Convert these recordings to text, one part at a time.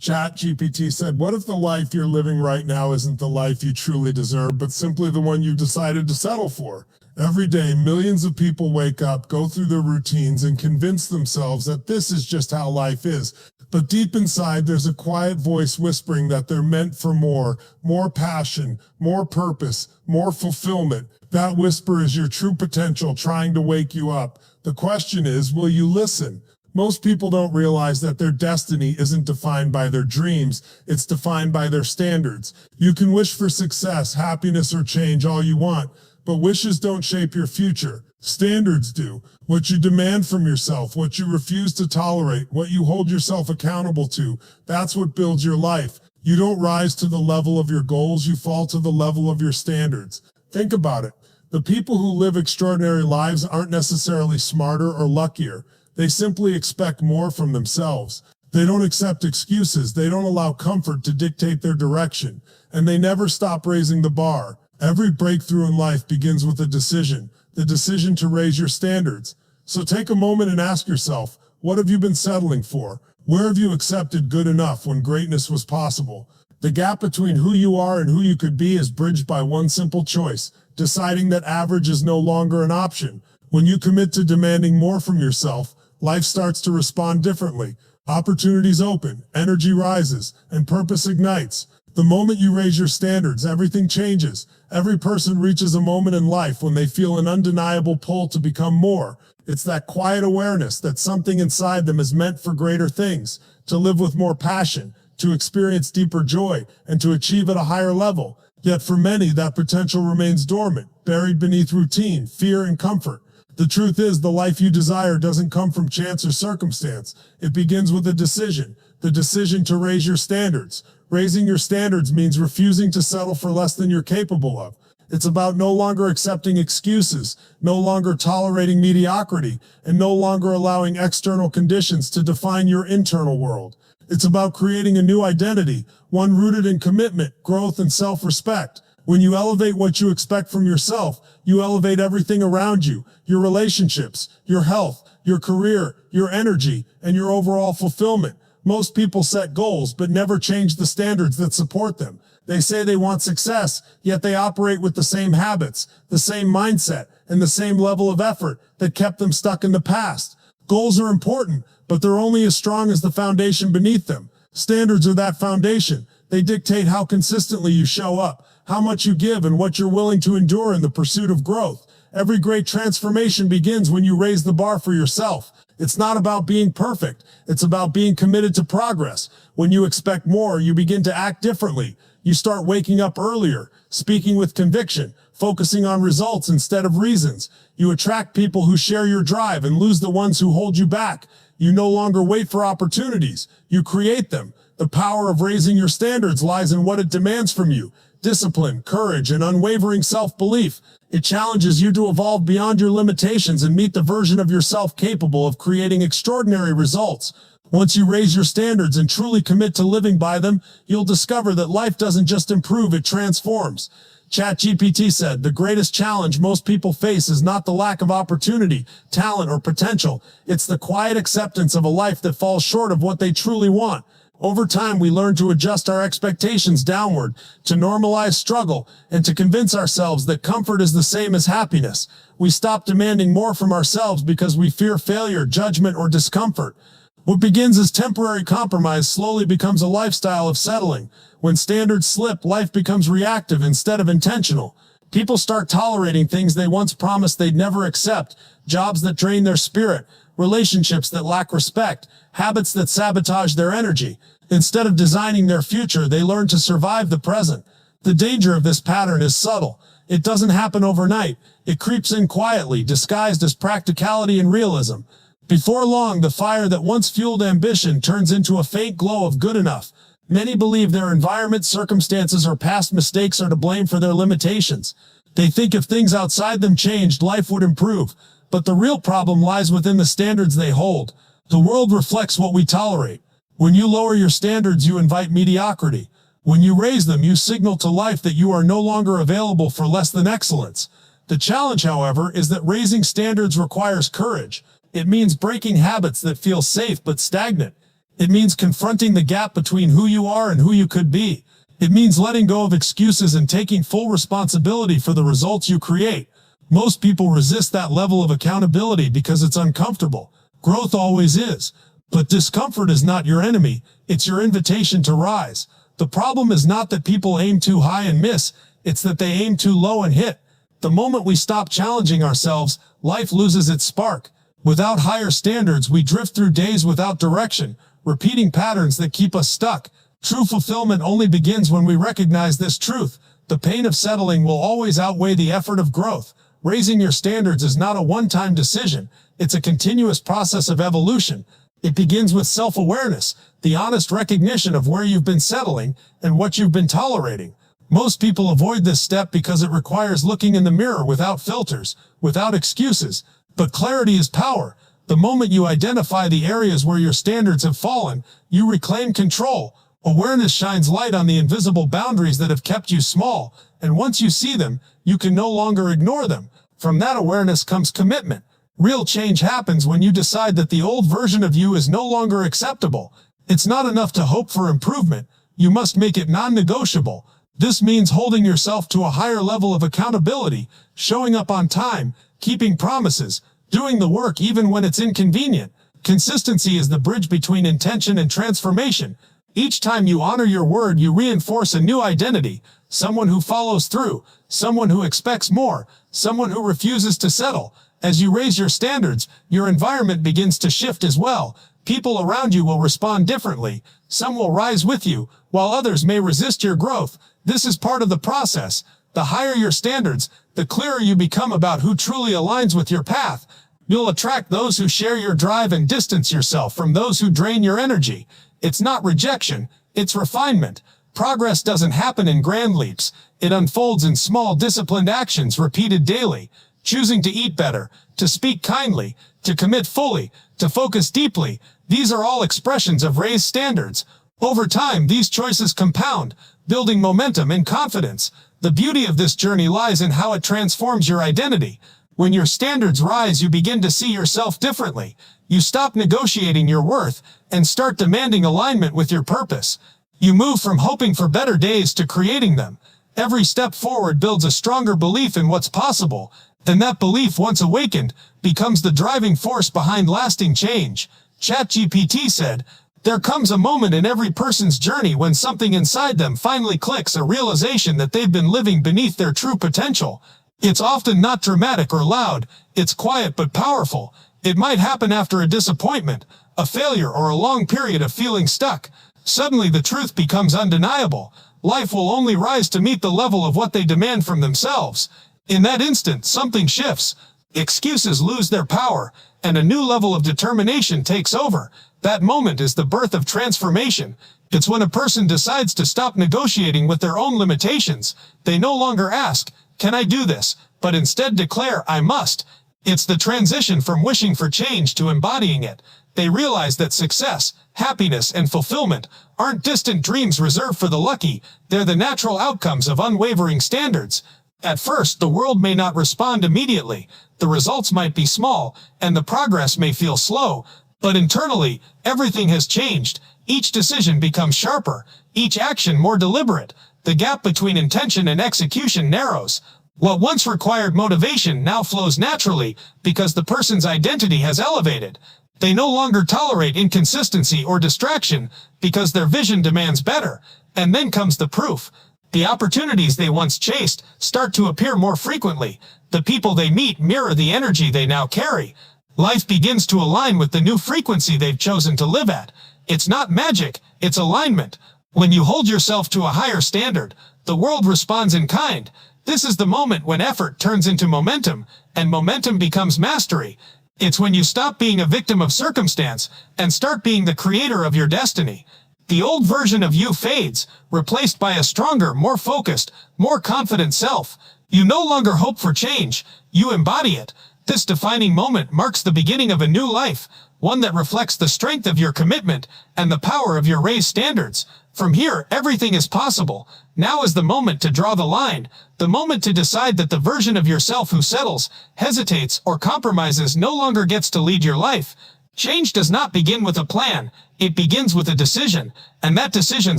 ChatGPT said, what if the life you're living right now isn't the life you truly deserve, but simply the one you've decided to settle for? Every day, millions of people wake up, go through their routines, and convince themselves that this is just how life is. But deep inside, there's a quiet voice whispering that they're meant for more passion, more purpose, more fulfillment. That whisper is your true potential trying to wake you up. The question is, will you listen? Most people don't realize that their destiny isn't defined by their dreams, it's defined by their standards. You can wish for success, happiness, or change all you want, but wishes don't shape your future. Standards do. What you demand from yourself, what you refuse to tolerate, what you hold yourself accountable to, that's what builds your life. You don't rise to the level of your goals, you fall to the level of your standards. Think about it. The people who live extraordinary lives aren't necessarily smarter or luckier. They simply expect more from themselves. They don't accept excuses. They don't allow comfort to dictate their direction. And they never stop raising the bar. Every breakthrough in life begins with a decision, the decision to raise your standards. So take a moment and ask yourself, what have you been settling for? Where have you accepted good enough when greatness was possible? The gap between who you are and who you could be is bridged by one simple choice, deciding that average is no longer an option. When you commit to demanding more from yourself, life starts to respond differently. Opportunities open, energy rises, and purpose ignites. The moment you raise your standards, everything changes. Every person reaches a moment in life when they feel an undeniable pull to become more. It's that quiet awareness that something inside them is meant for greater things, to live with more passion, to experience deeper joy, and to achieve at a higher level. Yet for many, that potential remains dormant, buried beneath routine, fear, and comfort. The truth is, the life you desire doesn't come from chance or circumstance. It begins with a decision, the decision to raise your standards. Raising your standards means refusing to settle for less than you're capable of. It's about no longer accepting excuses, no longer tolerating mediocrity, and no longer allowing external conditions to define your internal world. It's about creating a new identity, one rooted in commitment, growth, and self-respect. When you elevate what you expect from yourself, you elevate everything around you, your relationships, your health, your career, your energy, and your overall fulfillment. Most people set goals, but never change the standards that support them. They say they want success, yet they operate with the same habits, the same mindset, and the same level of effort that kept them stuck in the past. Goals are important, but they're only as strong as the foundation beneath them. Standards are that foundation. They dictate how consistently you show up, how much you give, and what you're willing to endure in the pursuit of growth. Every great transformation begins when you raise the bar for yourself. It's not about being perfect. It's about being committed to progress. When you expect more, you begin to act differently. You start waking up earlier, speaking with conviction, focusing on results instead of reasons. You attract people who share your drive and lose the ones who hold you back. You no longer wait for opportunities. You create them. The power of raising your standards lies in what it demands from you. Discipline, courage, and unwavering self-belief. It challenges you to evolve beyond your limitations and meet the version of yourself capable of creating extraordinary results. Once you raise your standards and truly commit to living by them, you'll discover that life doesn't just improve, it transforms. ChatGPT said, the greatest challenge most people face is not the lack of opportunity, talent, or potential. It's the quiet acceptance of a life that falls short of what they truly want. Over time, we learn to adjust our expectations downward, to normalize struggle, and to convince ourselves that comfort is the same as happiness. We stop demanding more from ourselves because we fear failure, judgment, or discomfort. What begins as temporary compromise slowly becomes a lifestyle of settling. When standards slip, life becomes reactive instead of intentional. People start tolerating things they once promised they'd never accept, jobs that drain their spirit, relationships that lack respect, habits that sabotage their energy. Instead of designing their future, they learn to survive the present. The danger of this pattern is subtle. It doesn't happen overnight. It creeps in quietly, disguised as practicality and realism. Before long, the fire that once fueled ambition turns into a faint glow of good enough. Many believe their environment, circumstances, or past mistakes are to blame for their limitations. They think if things outside them changed, life would improve. But the real problem lies within the standards they hold. The world reflects what we tolerate. When you lower your standards, you invite mediocrity. When you raise them, you signal to life that you are no longer available for less than excellence. The challenge, however, is that raising standards requires courage. It means breaking habits that feel safe but stagnant. It means confronting the gap between who you are and who you could be. It means letting go of excuses and taking full responsibility for the results you create. Most people resist that level of accountability because it's uncomfortable. Growth always is. But discomfort is not your enemy, it's your invitation to rise. The problem is not that people aim too high and miss, it's that they aim too low and hit. The moment we stop challenging ourselves, life loses its spark. Without higher standards, we drift through days without direction, repeating patterns that keep us stuck. True fulfillment only begins when we recognize this truth. The pain of settling will always outweigh the effort of growth. Raising your standards is not a one-time decision. It's a continuous process of evolution. It begins with self-awareness, the honest recognition of where you've been settling and what you've been tolerating. Most people avoid this step because it requires looking in the mirror without filters, without excuses. But clarity is power. The moment you identify the areas where your standards have fallen, you reclaim control. Awareness shines light on the invisible boundaries that have kept you small, and once you see them, you can no longer ignore them. From that awareness comes commitment. Real change happens when you decide that the old version of you is no longer acceptable. It's not enough to hope for improvement. You must make it non-negotiable. This means holding yourself to a higher level of accountability, showing up on time, keeping promises, doing the work even when it's inconvenient. Consistency is the bridge between intention and transformation. Each time you honor your word, you reinforce a new identity. Someone who follows through, someone who expects more, someone who refuses to settle. As you raise your standards, your environment begins to shift as well. People around you will respond differently. Some will rise with you, while others may resist your growth. This is part of the process. The higher your standards, the clearer you become about who truly aligns with your path. You'll attract those who share your drive and distance yourself from those who drain your energy. It's not rejection, it's refinement. Progress doesn't happen in grand leaps. It unfolds in small, disciplined actions repeated daily. Choosing to eat better, to speak kindly, to commit fully, to focus deeply. These are all expressions of raised standards. Over time, these choices compound, building momentum and confidence. The beauty of this journey lies in how it transforms your identity. When your standards rise, you begin to see yourself differently. You stop negotiating your worth and start demanding alignment with your purpose. You move from hoping for better days to creating them. Every step forward builds a stronger belief in what's possible, and that belief, once awakened, becomes the driving force behind lasting change. ChatGPT said, "There comes a moment in every person's journey when something inside them finally clicks, a realization that they've been living beneath their true potential. It's often not dramatic or loud, it's quiet but powerful. It might happen after a disappointment, a failure, or a long period of feeling stuck. Suddenly the truth becomes undeniable. Life will only rise to meet the level of what they demand from themselves. In that instant, something shifts. Excuses lose their power, and a new level of determination takes over. That moment is the birth of transformation. It's when a person decides to stop negotiating with their own limitations. They no longer ask, 'Can I do this?' but instead declare, 'I must.' It's the transition from wishing for change to embodying it. They realize that success, happiness, and fulfillment aren't distant dreams reserved for the lucky. They're the natural outcomes of unwavering standards. At first, the world may not respond immediately. The results might be small, and the progress may feel slow. But internally, everything has changed. Each decision becomes sharper, each action more deliberate. The gap between intention and execution narrows. What once required motivation now flows naturally because the person's identity has elevated. They no longer tolerate inconsistency or distraction because their vision demands better. And then comes the proof. The opportunities they once chased start to appear more frequently. The people they meet mirror the energy they now carry. Life begins to align with the new frequency they've chosen to live at. It's not magic, it's alignment. When you hold yourself to a higher standard, the world responds in kind. This is the moment when effort turns into momentum, and momentum becomes mastery. It's when you stop being a victim of circumstance and start being the creator of your destiny. The old version of you fades, replaced by a stronger, more focused, more confident self. You no longer hope for change, you embody it. This defining moment marks the beginning of a new life, one that reflects the strength of your commitment and the power of your raised standards. From here, everything is possible. Now is the moment to draw the line, the moment to decide that the version of yourself who settles, hesitates, or compromises no longer gets to lead your life. Change does not begin with a plan, it begins with a decision, and that decision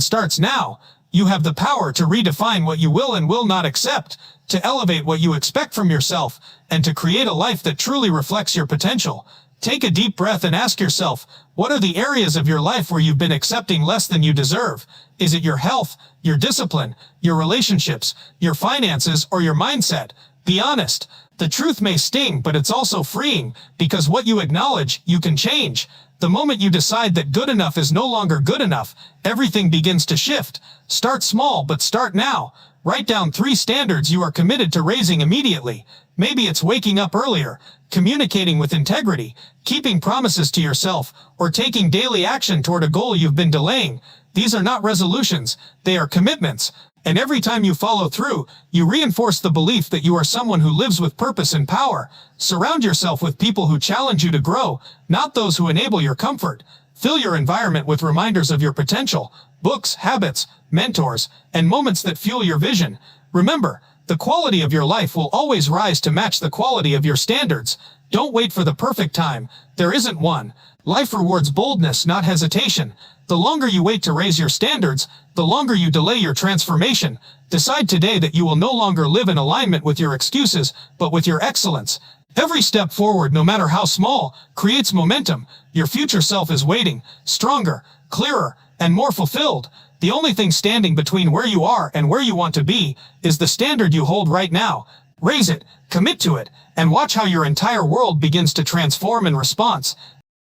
starts now. You have the power to redefine what you will and will not accept, to elevate what you expect from yourself, and to create a life that truly reflects your potential. Take a deep breath and ask yourself, what are the areas of your life where you've been accepting less than you deserve? Is it your health, your discipline, your relationships, your finances, or your mindset? Be honest. The truth may sting, but it's also freeing, because what you acknowledge, you can change. The moment you decide that good enough is no longer good enough, everything begins to shift. Start small, but start now. Write down 3 standards you are committed to raising immediately. Maybe it's waking up earlier, communicating with integrity, keeping promises to yourself, or taking daily action toward a goal you've been delaying. These are not resolutions, they are commitments. And every time you follow through, you reinforce the belief that you are someone who lives with purpose and power. Surround yourself with people who challenge you to grow, not those who enable your comfort. Fill your environment with reminders of your potential, books, habits, mentors, and moments that fuel your vision. Remember, the quality of your life will always rise to match the quality of your standards. Don't wait for the perfect time. There isn't one. Life rewards boldness, not hesitation. The longer you wait to raise your standards, the longer you delay your transformation. Decide today that you will no longer live in alignment with your excuses, but with your excellence. Every step forward, no matter how small, creates momentum. Your future self is waiting, stronger, clearer, and more fulfilled. The only thing standing between where you are and where you want to be is the standard you hold right now. Raise it, commit to it, and watch how your entire world begins to transform in response.